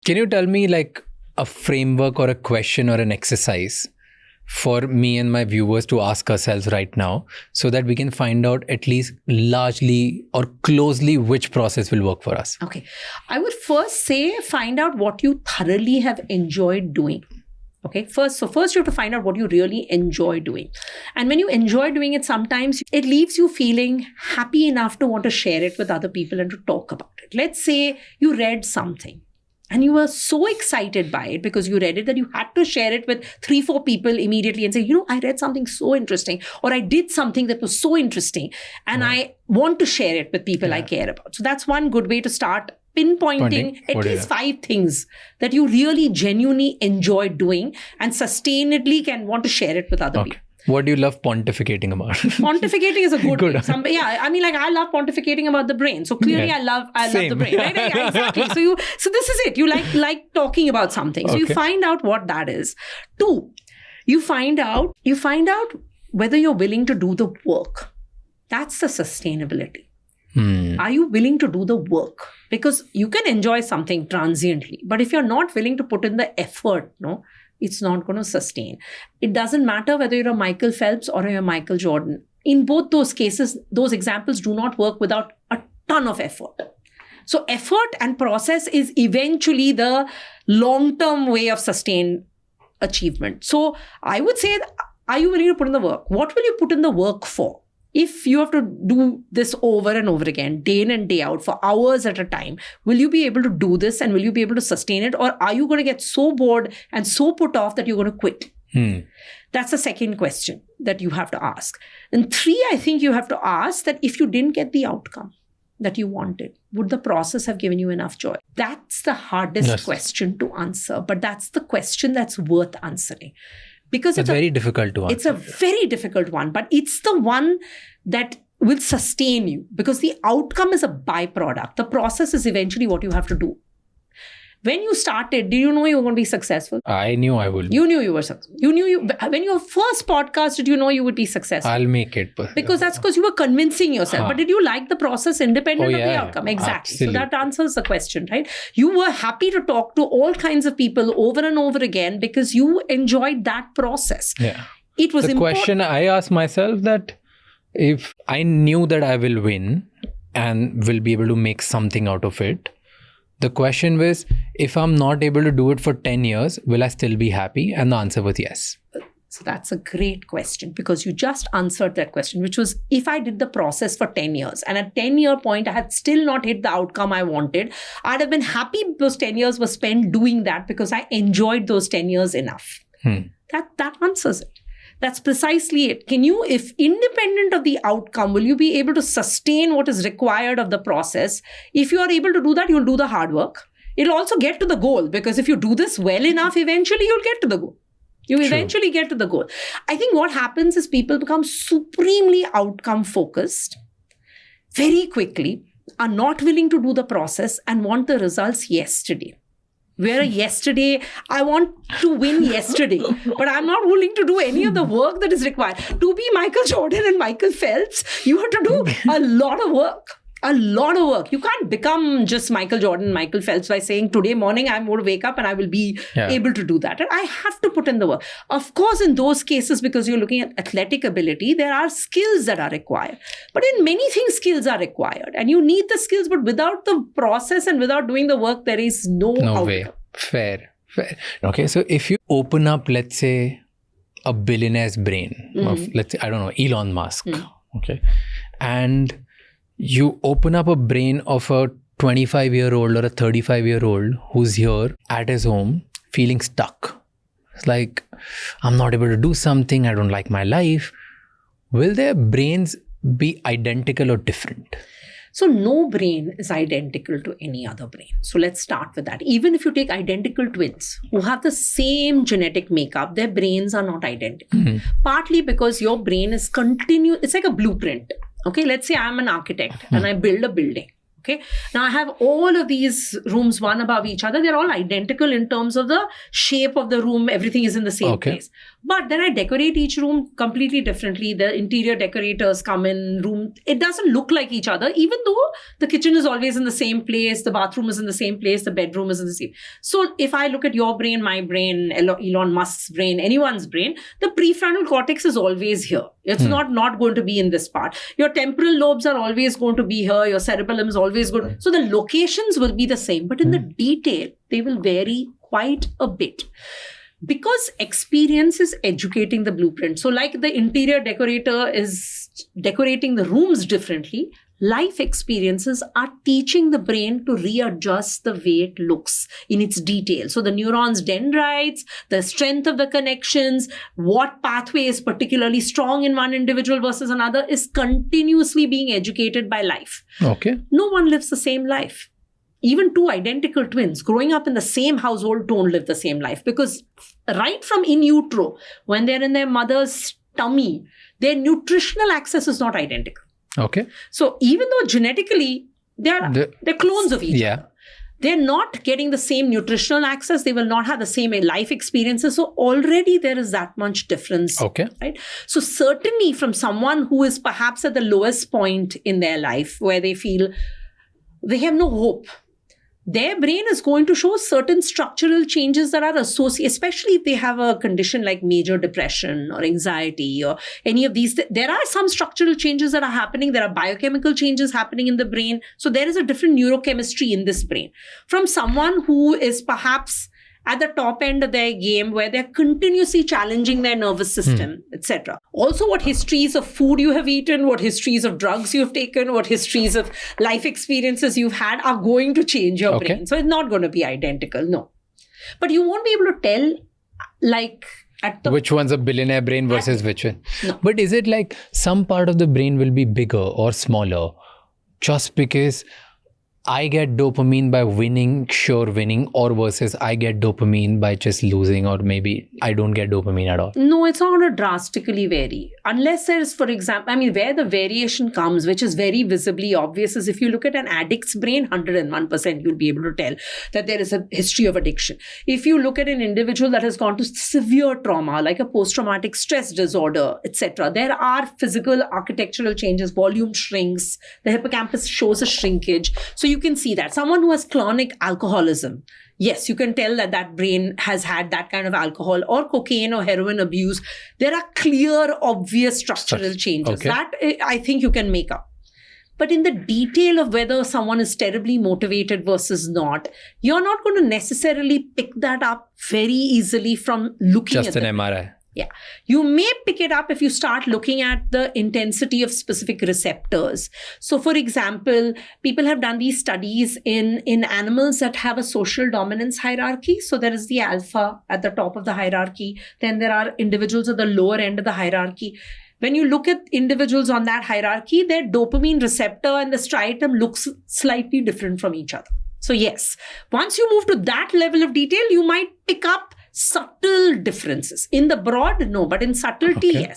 Can you tell me like a framework or a question or an exercise for me and my viewers to ask ourselves right now so that we can find out at least largely or closely which process will work for us? Okay. I would first say find out what you thoroughly have enjoyed doing. Okay. First you have to find out what you really enjoy doing. And when you enjoy doing it, sometimes it leaves you feeling happy enough to want to share it with other people and to talk about it. Let's say you read something and you were so excited by it because you read it that you had to share it with 3-4 people immediately and say, I read something so interesting, or I did something that was so interesting and I want to share it with people I care about. So that's one good way to start pinpointing at least 5 things that you really genuinely enjoy doing and sustainably can want to share it with other people. What do you love pontificating about? Pontificating is a good thing. I love pontificating about the brain. So clearly I love the brain. Right? Yeah, exactly. So this is it. You like talking about something. So you find out what that is. 2, you find out whether you're willing to do the work. That's the sustainability. Are you willing to do the work? Because you can enjoy something transiently, but if you're not willing to put in the effort, it's not going to sustain. It doesn't matter whether you're a Michael Phelps or you're a Michael Jordan. In both those cases, those examples do not work without a ton of effort. So effort and process is eventually the long-term way of sustained achievement. So I would say, are you willing to put in the work? What will you put in the work for? If you have to do this over and over again, day in and day out for hours at a time, will you be able to do this and will you be able to sustain it? Or are you going to get so bored and so put off that you're going to quit? That's the second question that you have to ask. And 3, I think you have to ask that if you didn't get the outcome that you wanted, would the process have given you enough joy? That's the hardest question to answer, but that's the question that's worth answering. Because it's very difficult to answer. It's a very difficult one, but it's the one that will sustain you because the outcome is a byproduct. The process is eventually what you have to do. When you started, did you know you were going to be successful? I knew I would. You knew you were successful. When your first podcast, did you know you would be successful? I'll make it. Because that's because you were convincing yourself. But did you like the process independent of the outcome? Exactly. Absolutely. So that answers the question, right? You were happy to talk to all kinds of people over and over again because you enjoyed that process. Yeah. It was the question I asked myself that if I knew that I will win and will be able to make something out of it, the question was, if I'm not able to do it for 10 years, will I still be happy? And the answer was yes. So that's a great question because you just answered that question, which was, if I did the process for 10 years and at 10-year point, I had still not hit the outcome I wanted, I'd have been happy those 10 years were spent doing that because I enjoyed those 10 years enough. That answers it. That's precisely it. If independent of the outcome, will you be able to sustain what is required of the process? If you are able to do that, you'll do the hard work. It'll also get to the goal because if you do this well enough, eventually you'll get to the goal. You eventually get to the goal. I think what happens is people become supremely outcome focused very quickly, are not willing to do the process and want the results yesterday. Where yesterday, I want to win yesterday, but I'm not willing to do any of the work that is required. To be Michael Jordan and Michael Phelps, you have to do a lot of work. A lot of work. You can't become just Michael Jordan, Michael Phelps by saying, today morning, I'm going to wake up and I will be able to do that. And I have to put in the work. Of course, in those cases, because you're looking at athletic ability, there are skills that are required. But in many things, skills are required. And you need the skills, but without the process and without doing the work, there is no way. Fair. Okay, so if you open up, let's say, a billionaire's brain of, let's say, I don't know, Elon Musk, okay, and you open up a brain of a 25-year-old or a 35-year-old who's here at his home feeling stuck. It's like, I'm not able to do something, I don't like my life. Will their brains be identical or different? So no brain is identical to any other brain. So let's start with that. Even if you take identical twins who have the same genetic makeup, their brains are not identical. Partly because your brain is it's like a blueprint. Okay, let's say I'm an architect and I build a building. Okay. Now I have all of these rooms one above each other. They're all identical in terms of the shape of the room. Everything is in the same place. But then I decorate each room completely differently. The interior decorators come in room. It doesn't look like each other, even though the kitchen is always in the same place. The bathroom is in the same place. The bedroom is in the same. So if I look at your brain, my brain, Elon Musk's brain, anyone's brain, the prefrontal cortex is always here. It's not going to be in this part. Your temporal lobes are always going to be here. Your cerebellum is always good. So the locations will be the same, but in the detail, they will vary quite a bit. Because experience is educating the blueprint. So like the interior decorator is decorating the rooms differently, life experiences are teaching the brain to readjust the way it looks in its detail. So the neurons' dendrites, the strength of the connections, what pathway is particularly strong in one individual versus another is continuously being educated by life. Okay. No one lives the same life. Even two identical twins growing up in the same household don't live the same life, because right from in utero, when they're in their mother's tummy, their nutritional access is not identical. Okay. So even though genetically they're clones of each other, they're not getting the same nutritional access. They will not have the same life experiences. So already there is that much difference. Okay. Right. So certainly from someone who is perhaps at the lowest point in their life, where they feel they have no hope, their brain is going to show certain structural changes that are associated, especially if they have a condition like major depression or anxiety or any of these. There are some structural changes that are happening. There are biochemical changes happening in the brain. So there is a different neurochemistry in this brain. From someone who is perhaps at the top end of their game, where they're continuously challenging their nervous system, etc. Also, what histories of food you have eaten, what histories of drugs you've taken, what histories of life experiences you've had are going to change your brain. So it's not going to be identical, no. But you won't be able to tell, like, which one's a billionaire brain versus which one. No. But is it like some part of the brain will be bigger or smaller just because I get dopamine by winning, or versus I get dopamine by just losing, or maybe I don't get dopamine at all? No, it's not going to drastically vary. Unless there's, for example, where the variation comes, which is very visibly obvious, is if you look at an addict's brain, 101% you'll be able to tell that there is a history of addiction. If you look at an individual that has gone to severe trauma, like a post-traumatic stress disorder, etc., there are physical architectural changes, volume shrinks, the hippocampus shows a shrinkage. So you can see that. Someone who has chronic alcoholism, yes, you can tell that that brain has had that kind of alcohol or cocaine or heroin abuse. There are clear, obvious structural changes. That I think you can make up. But in the detail of whether someone is terribly motivated versus not, you're not going to necessarily pick that up very easily from looking at just an MRI. Yeah. You may pick it up if you start looking at the intensity of specific receptors. So, for example, people have done these studies in animals that have a social dominance hierarchy. So there is the alpha at the top of the hierarchy. Then there are individuals at the lower end of the hierarchy. When you look at individuals on that hierarchy, their dopamine receptor and the striatum looks slightly different from each other. So yes, once you move to that level of detail, you might pick up subtle differences. In the broad, no, but in subtlety, yes.